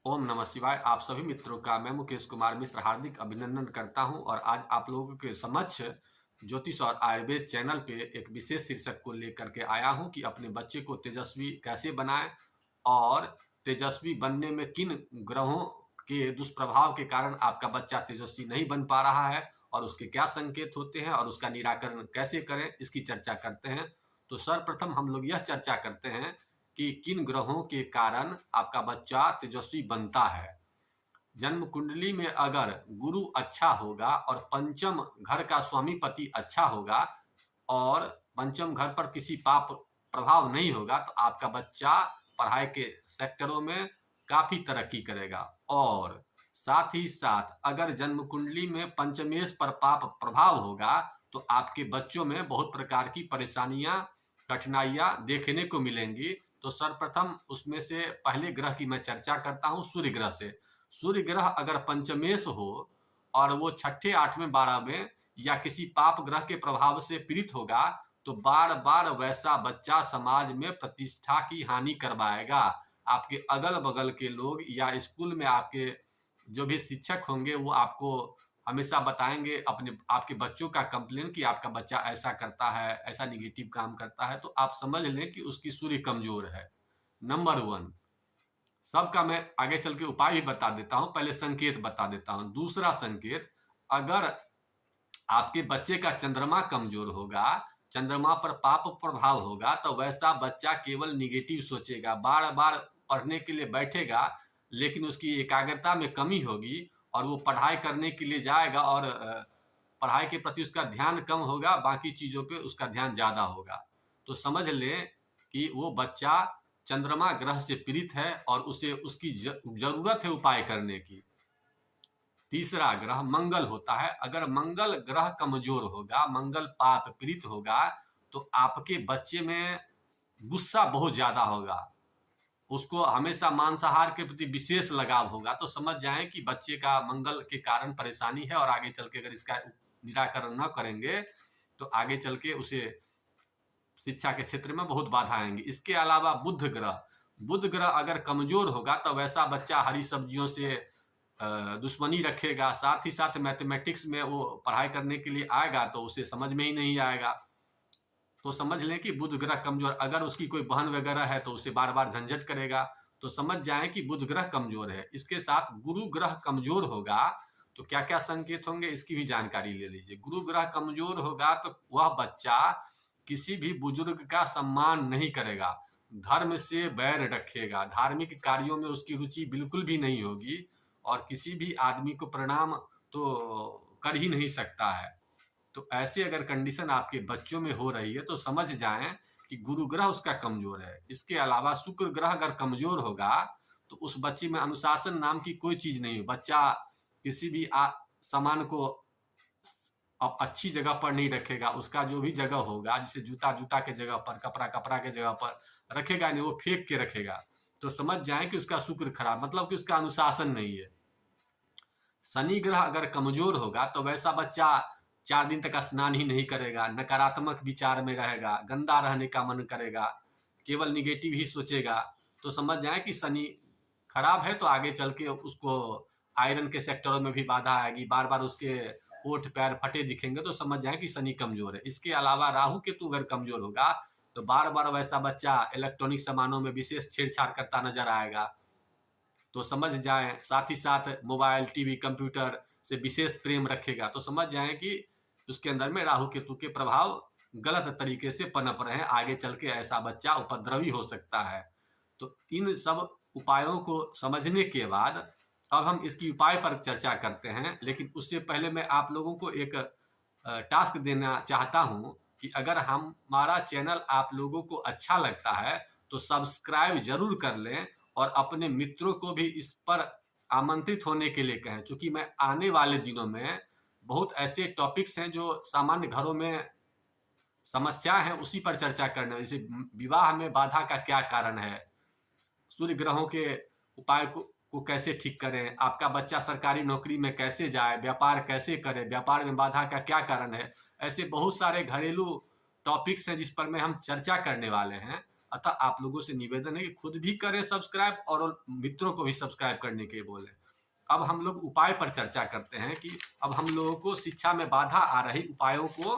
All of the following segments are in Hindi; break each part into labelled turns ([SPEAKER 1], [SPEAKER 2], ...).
[SPEAKER 1] ओम नमः शिवाय। आप सभी मित्रों का मैं मुकेश कुमार मिश्र हार्दिक अभिनंदन करता हूं और आज आप लोगों के समक्ष ज्योतिष और आयुर्वेद चैनल पे एक विशेष शीर्षक को लेकर के आया हूं कि अपने बच्चे को तेजस्वी कैसे बनाएं और तेजस्वी बनने में किन ग्रहों के दुष्प्रभाव के कारण आपका बच्चा तेजस्वी नहीं बन पा रहा है और उसके क्या संकेत होते हैं और उसका निराकरण कैसे करें, इसकी चर्चा करते हैं। तो सर्वप्रथम हम लोग यह चर्चा करते हैं कि किन ग्रहों के कारण आपका बच्चा तेजस्वी बनता है। जन्म कुंडली में अगर गुरु अच्छा होगा और पंचम घर का स्वामी पति अच्छा होगा और पंचम घर पर किसी पाप प्रभाव नहीं होगा तो आपका बच्चा पढ़ाई के सेक्टरों में काफी तरक्की करेगा। और साथ ही साथ अगर जन्म कुंडली में पंचमेश पर पाप प्रभाव होगा तो आपके बच्चों में बहुत प्रकार की परेशानियां, कठिनाइयां देखने को मिलेंगी। तो सर्वप्रथम उसमें से पहले ग्रह की मैं चर्चा करता हूं, सूर्य ग्रह से। सूर्य ग्रह अगर पंचमेश हो और वो छठे, आठवें, 12वें या किसी पाप ग्रह के प्रभाव से पीड़ित होगा तो बार बार वैसा बच्चा समाज में प्रतिष्ठा की हानि करवाएगा। आपके अगल बगल के लोग या स्कूल में आपके जो भी शिक्षक होंगे वो आपको हमेशा बताएंगे अपने आपके बच्चों का कंप्लेन कि आपका बच्चा ऐसा करता है, ऐसा निगेटिव काम करता है। तो आप समझ लें कि उसकी सूर्य कमजोर है। नंबर 1 सबका मैं आगे चल के उपाय भी बता देता हूं, पहले संकेत बता देता हूं। दूसरा संकेत, अगर आपके बच्चे का चंद्रमा कमजोर होगा, चंद्रमा पर पाप प्रभाव होगा तो वैसा बच्चा केवल निगेटिव सोचेगा, बार बार पढ़ने के लिए बैठेगा लेकिन उसकी एकाग्रता में कमी होगी और वो पढ़ाई करने के लिए जाएगा और पढ़ाई के प्रति उसका ध्यान कम होगा, बाकी चीजों पे उसका ध्यान ज्यादा होगा। तो समझ लें कि वो बच्चा चंद्रमा ग्रह से पीड़ित है और उसे उसकी जरूरत है उपाय करने की। तीसरा ग्रह मंगल होता है। अगर मंगल ग्रह कमजोर होगा, मंगल पाप पीड़ित होगा तो आपके बच्चे में गुस्सा बहुत ज्यादा होगा, उसको हमेशा मांसाहार के प्रति विशेष लगाव होगा। तो समझ जाएं कि बच्चे का मंगल के कारण परेशानी है और आगे चल के अगर इसका निराकरण न करेंगे तो आगे चल के उसे शिक्षा के क्षेत्र में बहुत बाधा आएंगी। इसके अलावा बुध ग्रह अगर कमजोर होगा तो वैसा बच्चा हरी सब्जियों से दुश्मनी रखेगा, साथ ही साथ मैथमेटिक्स में वो पढ़ाई करने के लिए आएगा तो उसे समझ में ही नहीं आएगा। तो समझ लें कि बुध ग्रह कमजोर, अगर उसकी कोई बहन वगैरह है तो उसे बार बार झंझट करेगा। तो समझ जाएं कि बुध ग्रह कमजोर है। इसके साथ गुरु ग्रह कमजोर होगा तो क्या क्या संकेत होंगे इसकी भी जानकारी ले लीजिए। गुरु ग्रह कमजोर होगा तो वह बच्चा किसी भी बुजुर्ग का सम्मान नहीं करेगा, धर्म से बैर रखेगा, धार्मिक कार्यों में उसकी रुचि बिल्कुल भी नहीं होगी और किसी भी आदमी को प्रणाम तो कर ही नहीं सकता है। तो ऐसे अगर कंडीशन आपके बच्चों में हो रही है तो समझ जाएं कि गुरु ग्रह उसका कमजोर है। इसके अलावा शुक्र ग्रह अगर कमजोर होगा तो उस बच्चे में अनुशासन नाम की कोई चीज नहीं है। बच्चा किसी भी सामान को अब अच्छी जगह पर नहीं रखेगा, उसका जो भी जगह होगा, जैसे जूता जूता के जगह पर, कपड़ा कपड़ा के जगह पर रखेगा नहीं, वो फेंक के रखेगा। तो समझ जाएं कि उसका शुक्र खराब, मतलब कि उसका अनुशासन नहीं है। शनि ग्रह अगर कमजोर होगा तो वैसा बच्चा 4 दिन तक स्नान ही नहीं करेगा, नकारात्मक विचार में रहेगा, गंदा रहने का मन करेगा, केवल निगेटिव ही सोचेगा। तो समझ जाए कि शनि खराब है। तो आगे चल के उसको आयरन के सेक्टरों में भी बाधा आएगी, बार बार उसके ओठ पैर फटे दिखेंगे, तो समझ जाए कि शनि कमजोर है। इसके अलावा राहु केतु अगर कमजोर होगा तो बार बार वैसा बच्चा इलेक्ट्रॉनिक सामानों में विशेष छेड़छाड़ करता नजर आएगा। तो समझ जाएं, साथ ही साथ मोबाइल, टीवी, कंप्यूटर से विशेष प्रेम रखेगा। तो समझ जाएं कि उसके अंदर में राहु केतु के प्रभाव गलत तरीके से पनप रहे हैं, आगे चल के ऐसा बच्चा उपद्रवी हो सकता है। तो इन सब उपायों को समझने के बाद अब हम इसकी उपाय पर चर्चा करते हैं। लेकिन उससे पहले मैं आप लोगों को एक टास्क देना चाहता हूं कि अगर हमारा चैनल आप लोगों को अच्छा लगता है तो सब्सक्राइब जरूर कर लें और अपने मित्रों को भी इस पर आमंत्रित होने के लिए कहें, क्योंकि मैं आने वाले दिनों में बहुत ऐसे टॉपिक्स हैं जो सामान्य घरों में समस्या है उसी पर चर्चा करना। जैसे विवाह में बाधा का क्या कारण है, सूर्य ग्रहों के उपाय को कैसे ठीक करें, आपका बच्चा सरकारी नौकरी में कैसे जाए, व्यापार कैसे करे, व्यापार में बाधा का क्या कारण है। ऐसे बहुत सारे घरेलू टॉपिक्स हैं जिस पर में हम चर्चा करने वाले हैं। अतः आप लोगों से निवेदन है कि खुद भी करें सब्सक्राइब और मित्रों को भी सब्सक्राइब करने के बोले। अब हम लोग उपाय पर चर्चा करते हैं कि अब हम लोगों को शिक्षा में बाधा आ रही उपायों को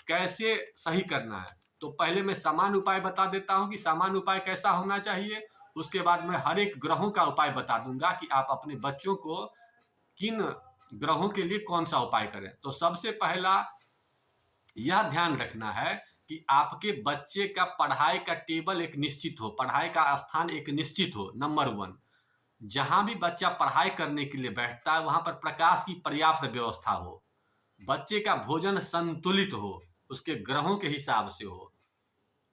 [SPEAKER 1] कैसे सही करना है। तो पहले मैं सामान्य उपाय बता देता हूं कि सामान्य उपाय कैसा होना चाहिए। उसके बाद मैं हर एक ग्रहों का उपाय बता दूंगा कि आप अपने बच्चों को किन ग्रहों के लिए कौन सा उपाय करें। तो सबसे पहला यह ध्यान रखना है कि आपके बच्चे का पढ़ाई का टेबल एक निश्चित हो, पढ़ाई का स्थान एक निश्चित हो। नंबर 1, जहां भी बच्चा पढ़ाई करने के लिए बैठता है वहां पर प्रकाश की पर्याप्त व्यवस्था हो, बच्चे का भोजन संतुलित हो, उसके ग्रहों के हिसाब से हो।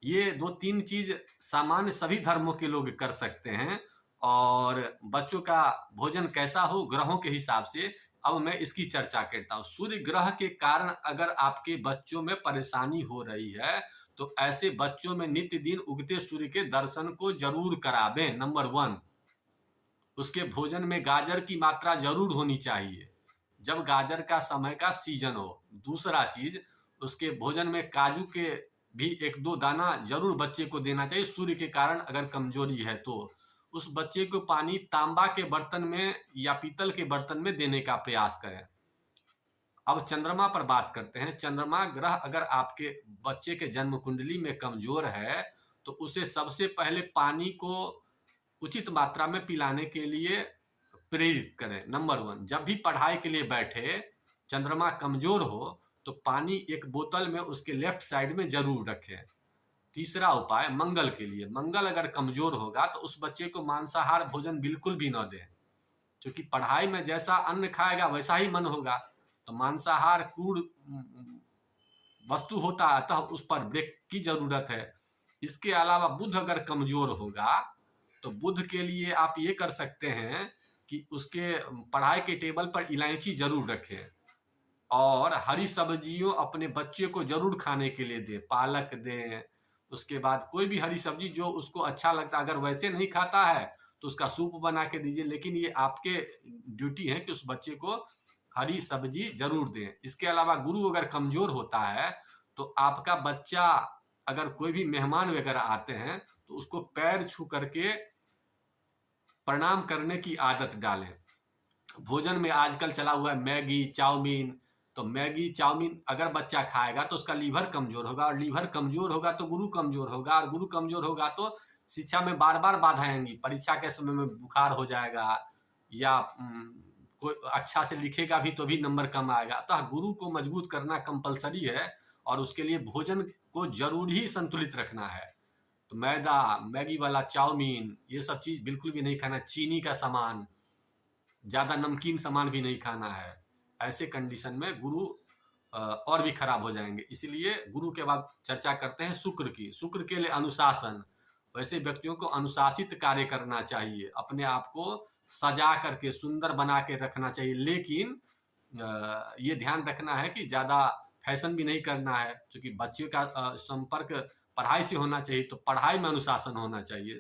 [SPEAKER 1] ये 2-3 चीज सामान्य सभी धर्मों के लोग कर सकते हैं। और बच्चों का भोजन कैसा हो ग्रहों के हिसाब से। अब मैं इसकी चर्चा करता हूं। सूर्य ग्रह के कारण अगर आपके बच्चों में परेशानी हो रही है तो ऐसे बच्चों में नित्य दिन उगते सूर्य के दर्शन को जरूर करावें। नंबर 1, उसके भोजन में गाजर की मात्रा जरूर होनी चाहिए जब गाजर का समय का सीजन हो। दूसरा चीज, उसके भोजन में काजू के भी 1-2 दाना जरूर बच्चे को देना चाहिए। सूर्य के कारण अगर कमजोरी है तो उस बच्चे को पानी तांबा के बर्तन में या पीतल के बर्तन में देने का प्रयास करें। अब चंद्रमा पर बात करते हैं। चंद्रमा ग्रह अगर आपके बच्चे के जन्म कुंडली में कमजोर है तो उसे सबसे पहले पानी को उचित मात्रा में पिलाने के लिए प्रेरित करें। नंबर 1, जब भी पढ़ाई के लिए बैठे, चंद्रमा कमजोर हो तो पानी एक बोतल में उसके लेफ्ट साइड में जरूर रखें। तीसरा उपाय मंगल के लिए, मंगल अगर कमजोर होगा तो उस बच्चे को मांसाहार भोजन बिल्कुल भी न दें, क्योंकि पढ़ाई में जैसा अन्न खाएगा वैसा ही मन होगा। तो मांसाहार क्रूड वस्तु होता है, अतः उस पर ब्रेक की जरूरत है। इसके अलावा बुध अगर कमजोर होगा तो बुध के लिए आप ये कर सकते हैं कि उसके पढ़ाई के टेबल पर इलायची जरूर रखें और हरी सब्जियों अपने बच्चे को जरूर खाने के लिए दें। पालक दें, उसके बाद कोई भी हरी सब्जी जो उसको अच्छा लगता है। अगर वैसे नहीं खाता है तो उसका सूप बना के दीजिए, लेकिन ये आपके ड्यूटी है कि उस बच्चे को हरी सब्जी जरूर दें। इसके अलावा गुरु अगर कमजोर होता है तो आपका बच्चा अगर कोई भी मेहमान वगैरह आते हैं तो उसको पैर छू करके प्रणाम करने की आदत डालें। भोजन में आजकल चला हुआ है मैगी चाउमीन, तो मैगी चाउमीन अगर बच्चा खाएगा तो उसका लीवर कमजोर होगा, और लीवर कमजोर होगा तो गुरु कमजोर होगा, और गुरु कमजोर होगा तो शिक्षा में बार बार बाधाएं आएंगी। परीक्षा के समय में बुखार हो जाएगा या कोई अच्छा से लिखेगा भी तो भी नंबर कम आएगा। अतः गुरु को मजबूत करना कंपलसरी है और उसके लिए भोजन को जरूर ही संतुलित रखना है। तो मैदा, मैगी वाला चाउमीन, ये सब चीज बिल्कुल भी नहीं खाना। चीनी का सामान, ज्यादा नमकीन सामान भी नहीं खाना है। ऐसे कंडीशन में गुरु और भी खराब हो जाएंगे। इसलिए गुरु के बाद चर्चा करते हैं शुक्र की। शुक्र के लिए अनुशासन। वैसे व्यक्तियों को अनुशासित कार्य करना चाहिए, अपने आप को सजा करके सुंदर बना के रखना चाहिए, लेकिन ये ध्यान रखना है कि ज्यादा फैशन भी नहीं करना है, क्योंकि बच्चे का संपर्क पढ़ाई से होना चाहिए, तो पढ़ाई में अनुशासन होना चाहिए।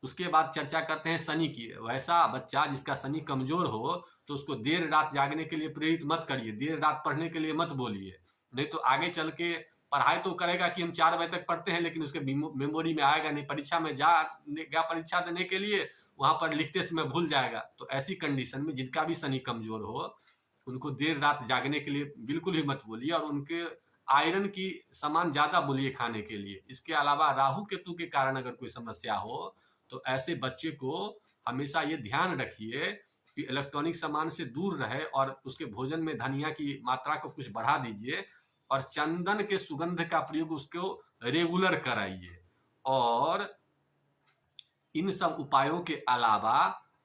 [SPEAKER 1] उसके बाद चर्चा करते हैं शनि की। वैसा बच्चा जिसका शनि कमजोर हो तो उसको देर रात जागने के लिए प्रेरित मत करिए, देर रात पढ़ने के लिए मत बोलिए, नहीं तो आगे चल के पढ़ाई तो करेगा कि हम 4 बजे तक पढ़ते हैं, लेकिन उसके मेमोरी में आएगा नहीं। परीक्षा में जाएगा परीक्षा देने के लिए, वहां पर लिखते समय भूल जाएगा। तो ऐसी कंडीशन में जिनका भी शनि कमजोर हो उनको देर रात जागने के लिए बिल्कुल भी मत बोलिए, और उनके आयरन की सामान ज्यादा बोलिए खाने के लिए। इसके अलावा राहु केतु के कारण अगर कोई समस्या हो तो ऐसे बच्चे को हमेशा ये ध्यान रखिए कि इलेक्ट्रॉनिक सामान से दूर रहे और उसके भोजन में धनिया की मात्रा को कुछ बढ़ा दीजिए और चंदन के सुगंध का प्रयोग उसको रेगुलर कराइए। और इन सब उपायों के अलावा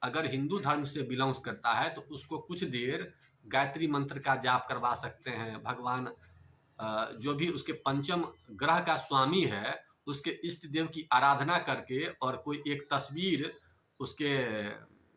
[SPEAKER 1] अगर हिंदू धर्म से बिलोंग्स करता है तो उसको कुछ देर गायत्री मंत्र का जाप करवा सकते हैं। भगवान जो भी उसके पंचम ग्रह का स्वामी है उसके इष्ट देव की आराधना करके और कोई एक तस्वीर उसके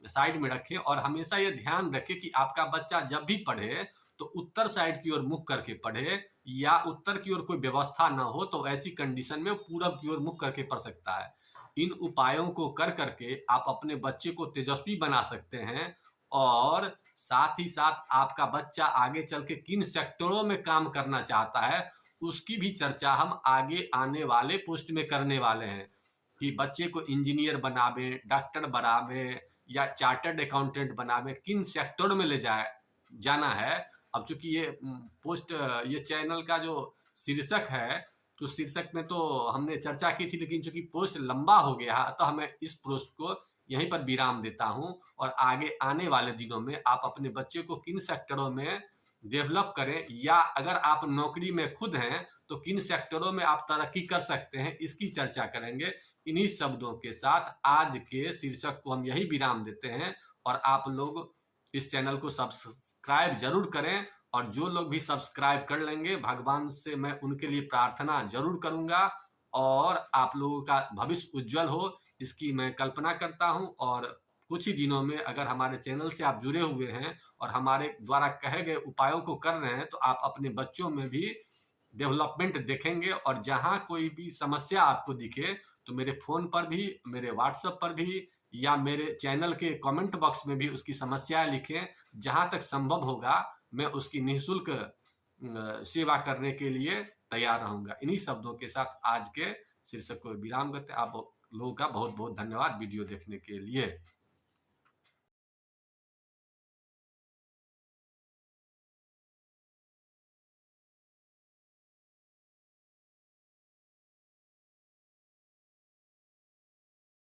[SPEAKER 1] साइड में रखें, और हमेशा ये ध्यान रखें कि आपका बच्चा जब भी पढ़े तो उत्तर साइड की ओर मुख करके पढ़े, या उत्तर की ओर कोई व्यवस्था ना हो तो ऐसी कंडीशन में पूरब की ओर मुख करके पढ़ सकता है। इन उपायों को कर करके आप अपने बच्चे को तेजस्वी बना सकते हैं, और साथ ही साथ आपका बच्चा आगे चल के किन सेक्टरों में काम करना चाहता है उसकी भी चर्चा हम आगे आने वाले पोस्ट में करने वाले हैं। कि बच्चे को इंजीनियर बनावे, डॉक्टर बनावे या चार्टर्ड अकाउंटेंट बनावे, किन सेक्टर में ले जाए जाना है। अब चूंकि ये पोस्ट ये चैनल का जो शीर्षक है, तो शीर्षक में तो हमने चर्चा की थी, लेकिन चूंकि पोस्ट लंबा हो गया तो मैं इस पोस्ट को यहीं पर विराम देता हूं। और आगे आने वाले दिनों में आप अपने बच्चे को किन सेक्टरों में डेवलप करें, या अगर आप नौकरी में खुद हैं तो किन सेक्टरों में आप तरक्की कर सकते हैं, इसकी चर्चा करेंगे। इन्हीं शब्दों के साथ आज के शीर्षक को हम यही विराम देते हैं। और आप लोग इस चैनल को सब्सक्राइब जरूर करें, और जो लोग भी सब्सक्राइब कर लेंगे, भगवान से मैं उनके लिए प्रार्थना जरूर करूंगा और आप लोगों का भविष्य उज्जवल हो, इसकी मैं कल्पना करता हूं। और कुछ ही दिनों में अगर हमारे चैनल से आप जुड़े हुए हैं और हमारे द्वारा कहे गए उपायों को कर रहे हैं, तो आप अपने बच्चों में भी डेवलपमेंट देखेंगे। और जहां कोई भी समस्या आपको दिखे तो मेरे फोन पर भी, मेरे व्हाट्सएप पर भी, या मेरे चैनल के कमेंट बॉक्स में भी उसकी समस्याएं लिखें। जहां तक संभव होगा मैं उसकी निःशुल्क सेवा करने के लिए तैयार रहूंगा। इन्हीं शब्दों के साथ आज के शीर्षक को विराम करते हैं। आप लोगों का बहुत बहुत धन्यवाद वीडियो देखने के लिए।